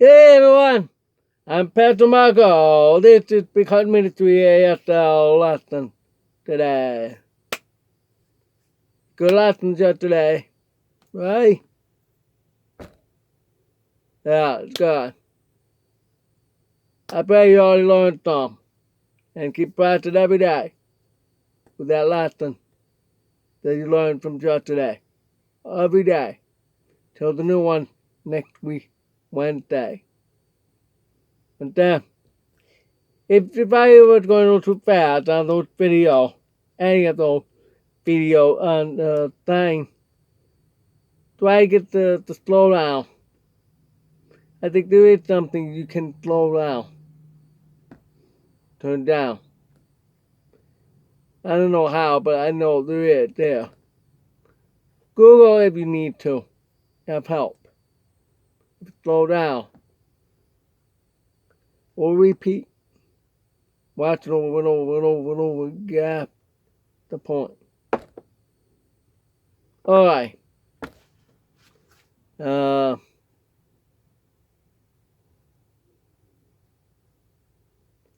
Hey everyone, I'm Pastor Marco. This is Because Ministry ASL lesson today. Good lessons yesterday, right? Yeah, it's good. I pray you all learned some and keep practicing every day with that lesson that you learned from yesterday. Every day till the new one next week, Wednesday. And then, if I was going a little too fast on those video, any of those video on thing, try to get the slow down. I think there is something you can slow down. Turn down. I don't know how, but I know there is there. Google if you need to. Have help. Slow down. Or repeat. Watch it over and over and over and over. Get the point. Alright. Not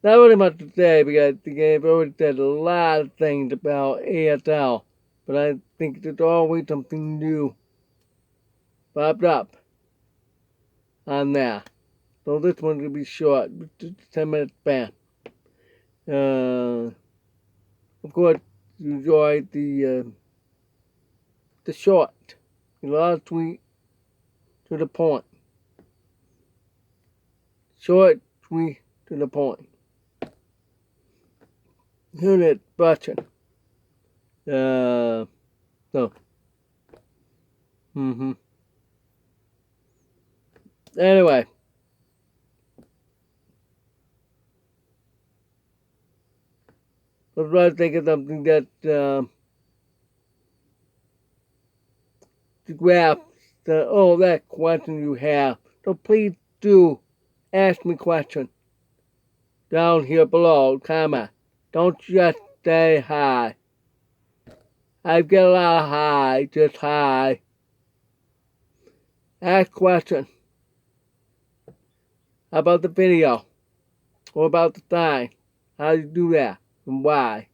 really much to say because I've already said a lot of things about ASL, but I think there's always something new popped up on there. So this one's gonna be short, just 10 minutes span. Of course, you enjoy the short, last sweet, to the point. Short, sweet, to the point. Unit expression. So. Anyway. Let's try to think of something that to grasp that question you have. So please do ask me questions down here below. Comment. Don't just say hi. I get a lot of hi, just hi. Ask questions about the video or about the sign. How do you do that and why?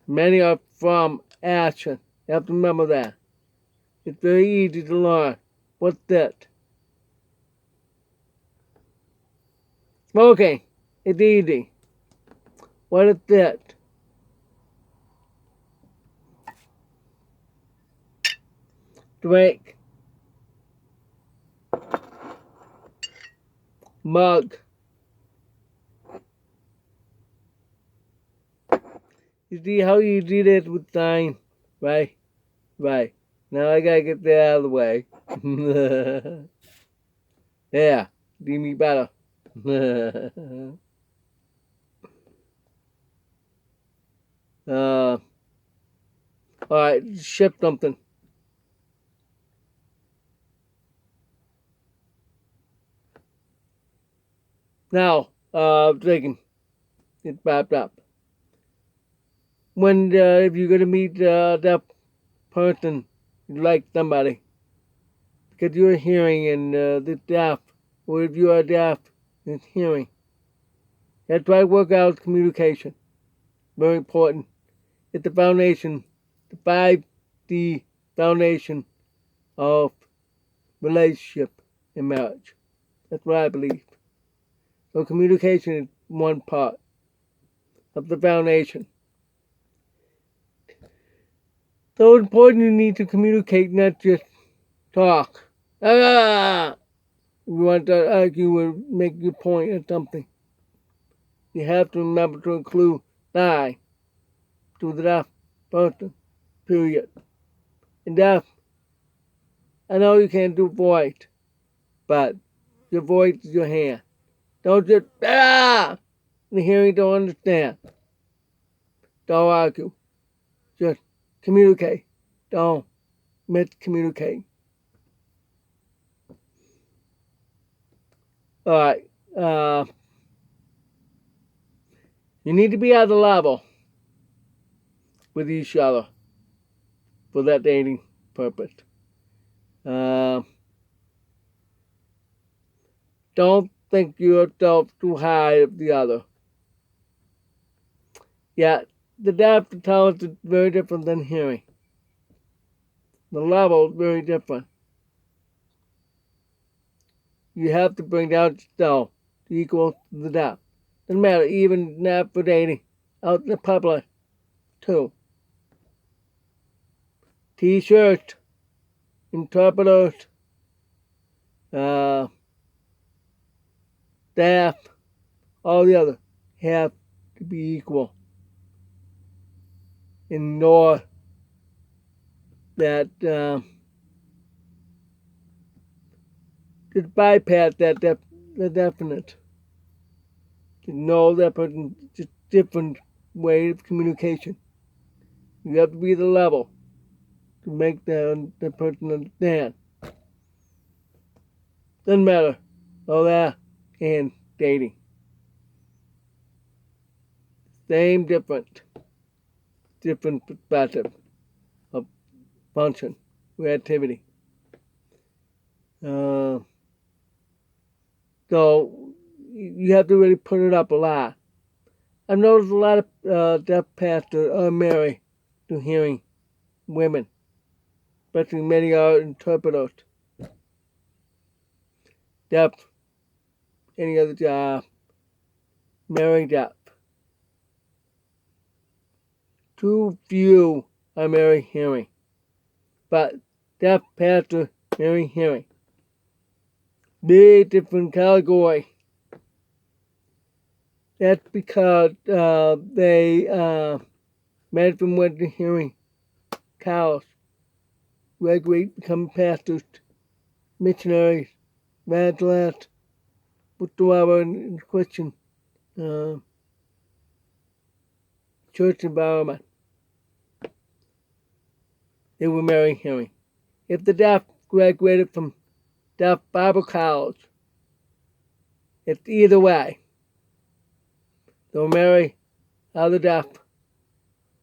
Many are from action. You have to remember that. It's very easy to learn. What's that? Smoking. It's easy. What is that? Drink. Mug. You see how you do this with sign? Right? Right. Now I gotta get that out of the way. Yeah. Do me better. Alright, ship something. Now, thinking. It's popped up. When, if you're gonna meet, that person, you like somebody, because you're hearing and, the deaf, or if you are deaf, it's hearing. That's why work out communication. Very important. It's the foundation, the 5D foundation of relationship and marriage. That's what I believe. So communication is one part of the foundation. So important you need to communicate, not just talk. You want to argue or make your point or something. You have to remember to include I to the deaf person, period. And deaf, I know you can't do voice, but your voice is your hand. Don't just, the hearing don't understand. Don't argue. Just communicate. Don't miscommunicate. Alright. You need to be at the level with each other for that dating purpose. don't think yourself too high of the other. Yet, the depth of talent is very different than hearing. The level is very different. You have to bring down yourself to equal to the depth. Doesn't matter, even not for dating, out in the public, too. T-shirts, interpreters, staff, all the others have to be equal. Ignore that, just bypass that the definite. Ignore that person's just different way of communication. You have to be the level to make the person understand. Doesn't matter. All that and dating. Same different perspective of function or activity. So you have to really put it up a lot. I've noticed a lot of deaf pastors are married to hearing women, especially many are interpreters. Deaf, any other job, married deaf. Too few are married hearing, but deaf pastor married hearing. Big different category. That's because they met from what the hearing cows, graduate, become pastors, missionaries, evangelists, whatsoever in Christian church environment. They were marrying hearing. If the deaf graduated from deaf Bible college, it's either way. They'll marry other deaf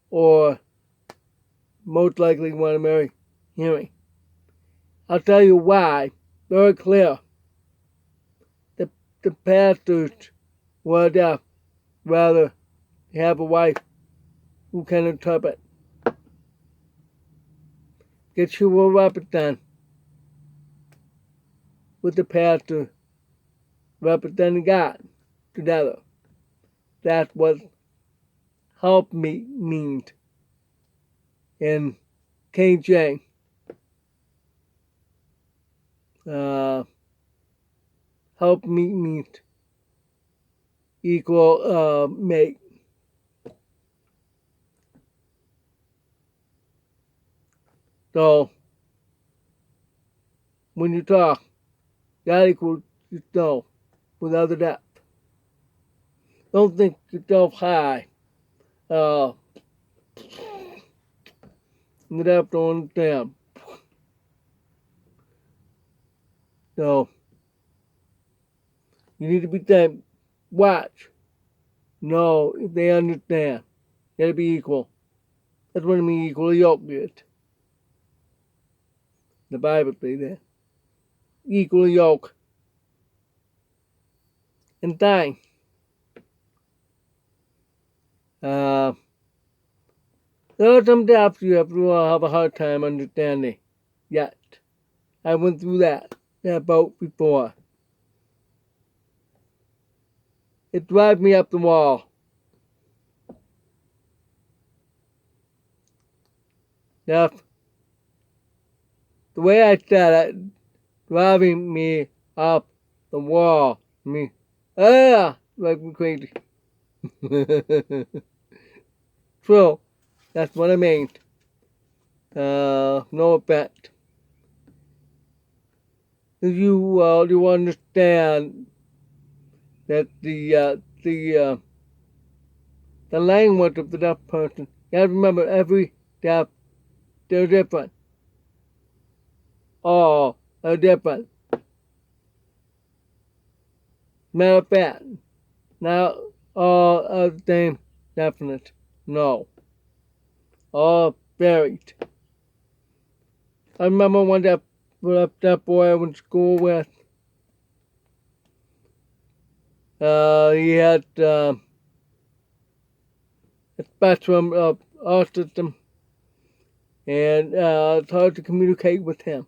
or most likely want to marry hearing. I'll tell you why, very clear. The pastors were deaf rather have a wife who can interpret. Get you will represent with the pastor representing God together. That's what help me means in King James. Help me means equal mate. So when you talk, God equals yourself without a doubt. Don't think yourself high. The deaf don't understand. So you need to be saying, watch. No, if they understand. You gotta be equal. That's what I mean equally yoked. The Bible says that. Equally yoked. And dying. There are some deaths you have a hard time understanding. Yet. I went through that boat before. It drives me up the wall. Death. The way I said it, driving me up the wall. Like me crazy. True. That's what I mean. No effect. You understand that the language of the deaf person. You have to remember every deaf, they're different. All are different. Matter of fact, not all are the same definite. No. All varied. I remember one deaf boy I went to school with. He had a spectrum of autism, and it's hard to communicate with him.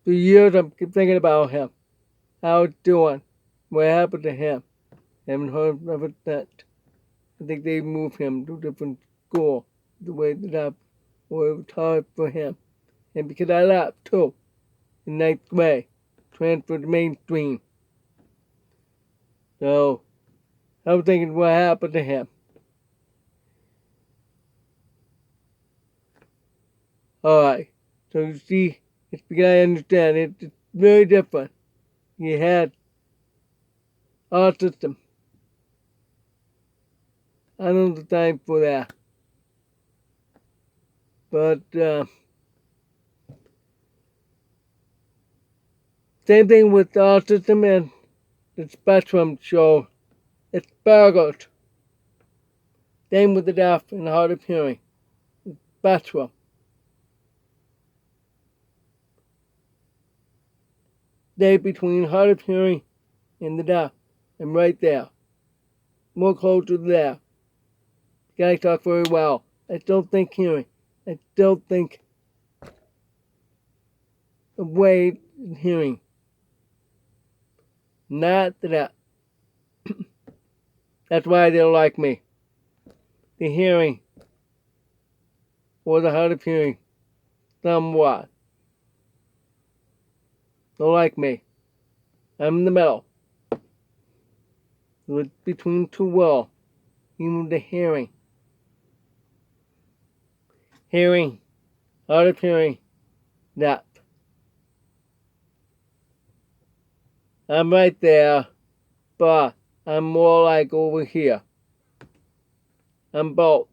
For years, I keep thinking about him, how it's doing, what happened to him. Haven't heard of it since. I think they moved him to a different school, the way that it was hard for him. And because I left too, in ninth grade, transferred to mainstream. So I was thinking what happened to him. Alright, so you see, it's because I understand it's very different. He had autism. I don't have the time for that. But same thing with autism and the spectrum show. It's burgled. Same with the deaf and the hard of hearing. It's spectrum. They between hard of hearing and the deaf. I'm right there. More closer there. The guy talk very well. I still think hearing. I still think the way hearing. Not the deaf. That's why they don't like me. The hearing or the hard of hearing. Somewhat. Don't like me. I'm in the middle. It's between two worlds. Even the hearing. Hearing. Hard of hearing. Deaf. I'm right there, but I'm more like over here. I'm both.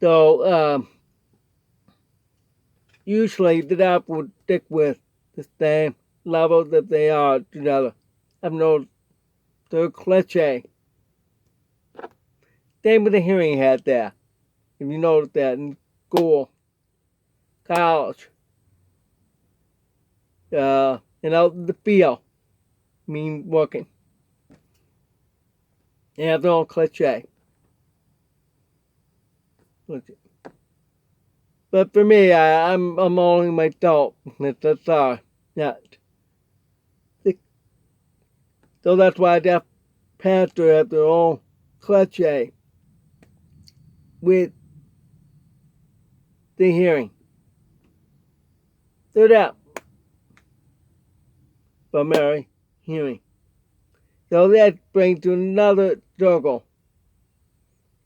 So, usually the deaf would stick with the same level that they are together. I've noticed they're cliche. Same with the hearing head there. If you notice that in school, college, and out in the field, mean working. They have their own cliche. But for me, I'm only myself. That's all. Not. So that's why deaf pastors have their own cliche with the hearing. They're deaf, but Mary hearing. So that brings to another struggle.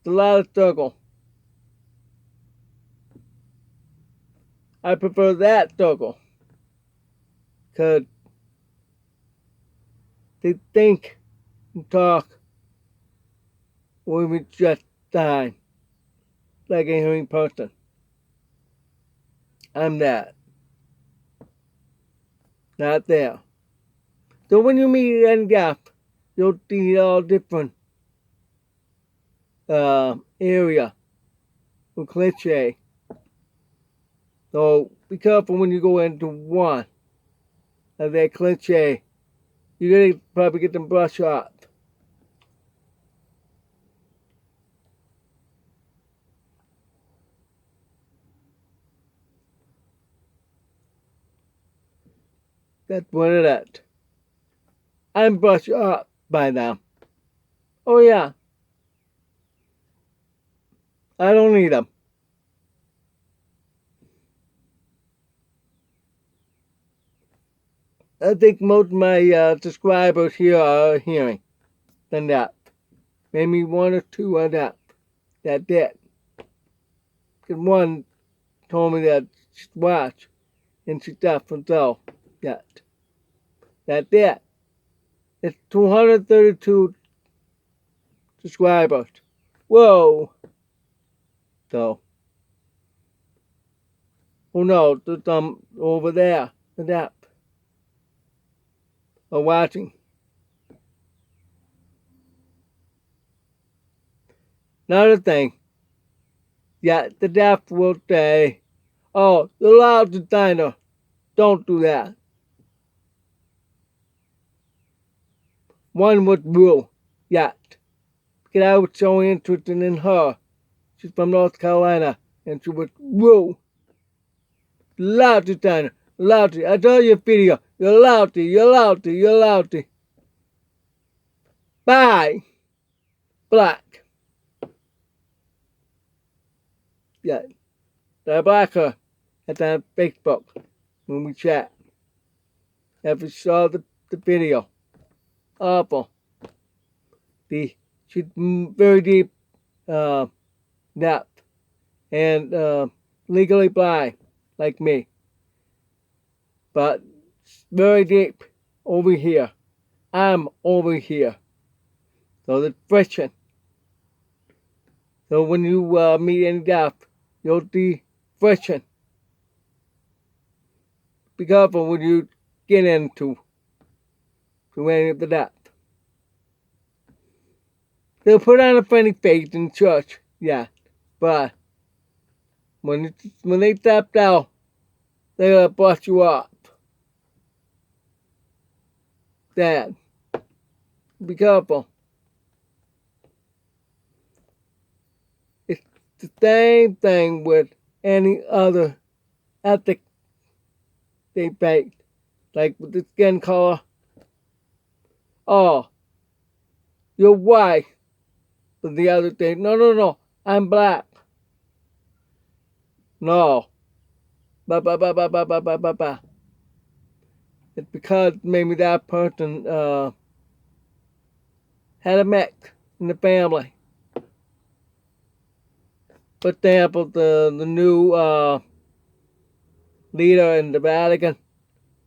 It's a lot of struggle. I prefer that struggle. Because they think and talk with just time. Like a hearing person. I'm that. Not there. So when you meet any deaf, you'll see all different area of cliche. So be careful when you go into one of that cliche. You're gonna probably get them brushed off. That's what it is. I'm brushed up by them. Oh yeah, I don't need them. I think most of my subscribers here are hearing than that. Maybe one or two are deaf. That's it. Because one told me that she'd watch and she's deaf herself. That's it. It's 232 subscribers. Whoa. So, who knows? There's some over there. The deaf are watching. Another thing. Yeah, the deaf will say, Oh, you're allowed to diner. Don't do that. One would rule. Yet. Because I was so interested in her. She's from North Carolina. And she was rule. Allowed to diner. Allowed to. I told you a video. You're allowed to. You're allowed to. You're allowed to. Bye. Black. Yeah. I blocked her at on Facebook when we chat. After she saw the video. Awful. She's very deep depth and legally blind like me. But very deep over here. I'm over here. So there's friction. So when you meet any depth, you'll see friction. Be careful when you get into any of the depth. They'll put on a funny face in church, yeah. But when they step out, they're gonna bust you up. Dad, be careful. It's the same thing with any other ethic they face. Like with the skin color. Oh, you're white. But the other thing, no, I'm black. No. Ba. It's because maybe that person had a mix in the family. For example, the new leader in the Vatican,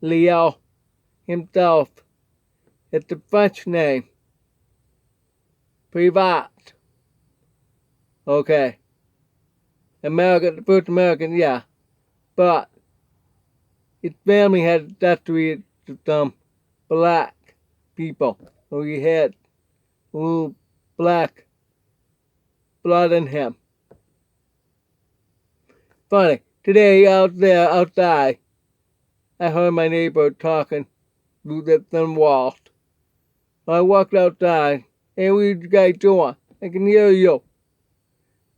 Leo himself, it's a French name. Privat. Okay. American, the first American, yeah. But his family had history to some black people. So he had a little black blood in him. Funny, today outside, I heard my neighbor talking through the thin walls. I walked outside. Hey, what are you guys doing? I can hear you.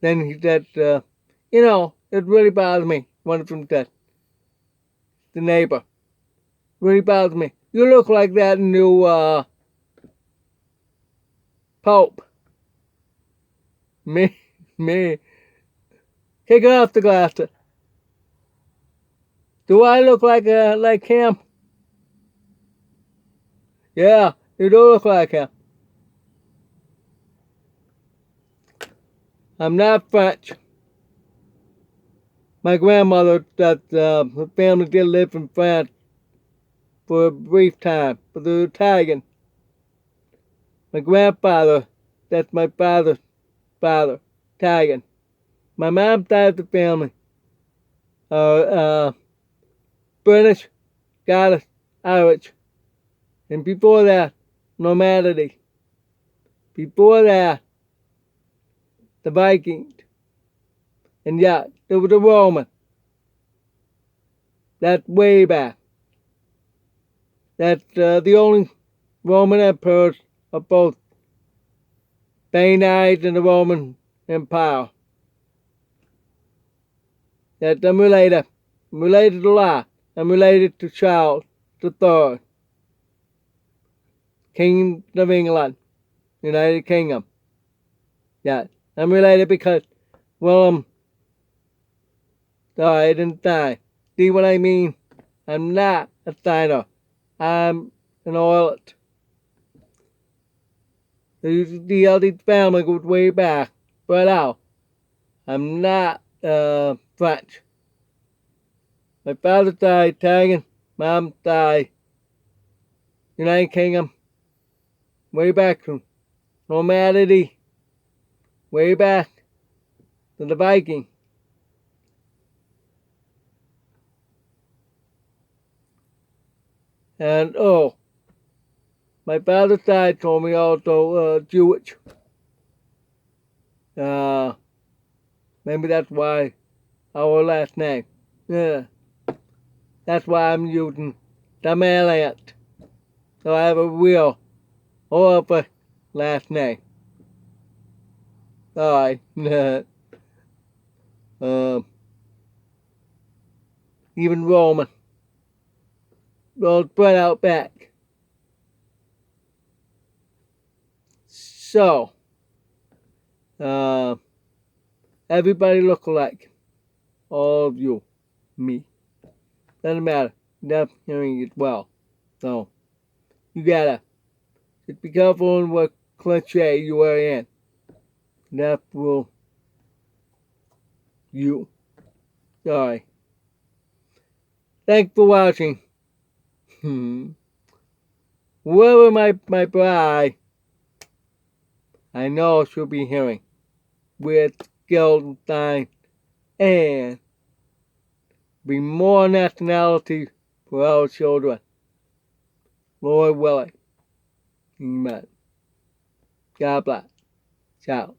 Then he said, it really bothers me. One of them said, the neighbor. Really bothers me. You look like that new Pope. Me. Take off the glasses. Do I look like him? Yeah, you do look like him. I'm not French. My grandmother, her family did live in France for a brief time, but they're Italian. My grandfather, that's my father's father, Italian. My mom's side of the family are British, Scottish, Irish. And before that, Normandy. Before that, the Vikings. And yeah, there was a Roman. That's way back. That's the only Roman emperors of both Spain and the Roman Empire. That I'm related. I'm related a lot. I'm related to Charles III, King of England, United Kingdom. Yeah, I'm related because Willem died and died. See what I mean? I'm not a Steiner. I'm an oilet. The Eldridge family goes way back. But now, I'm not French. My father died Italian. Mom died United Kingdom. Way back to Normandy. Way back to the Viking. And my father's side told me also Jewish. Maybe that's why our last name. Yeah. That's why I'm using daManlius. So I have a real or upper last name. Alright. Even Roman. They'll spread out back. So, everybody look alike. All of you. Me. Doesn't matter. Deaf hearing as well. So, you gotta just be careful in what cliche you are in. That will you. Sorry. Thanks for watching. Whoever my bride, I know she'll be hearing with Gildenstein and be more nationality for our children. Lord willing. Amen. God bless. Ciao.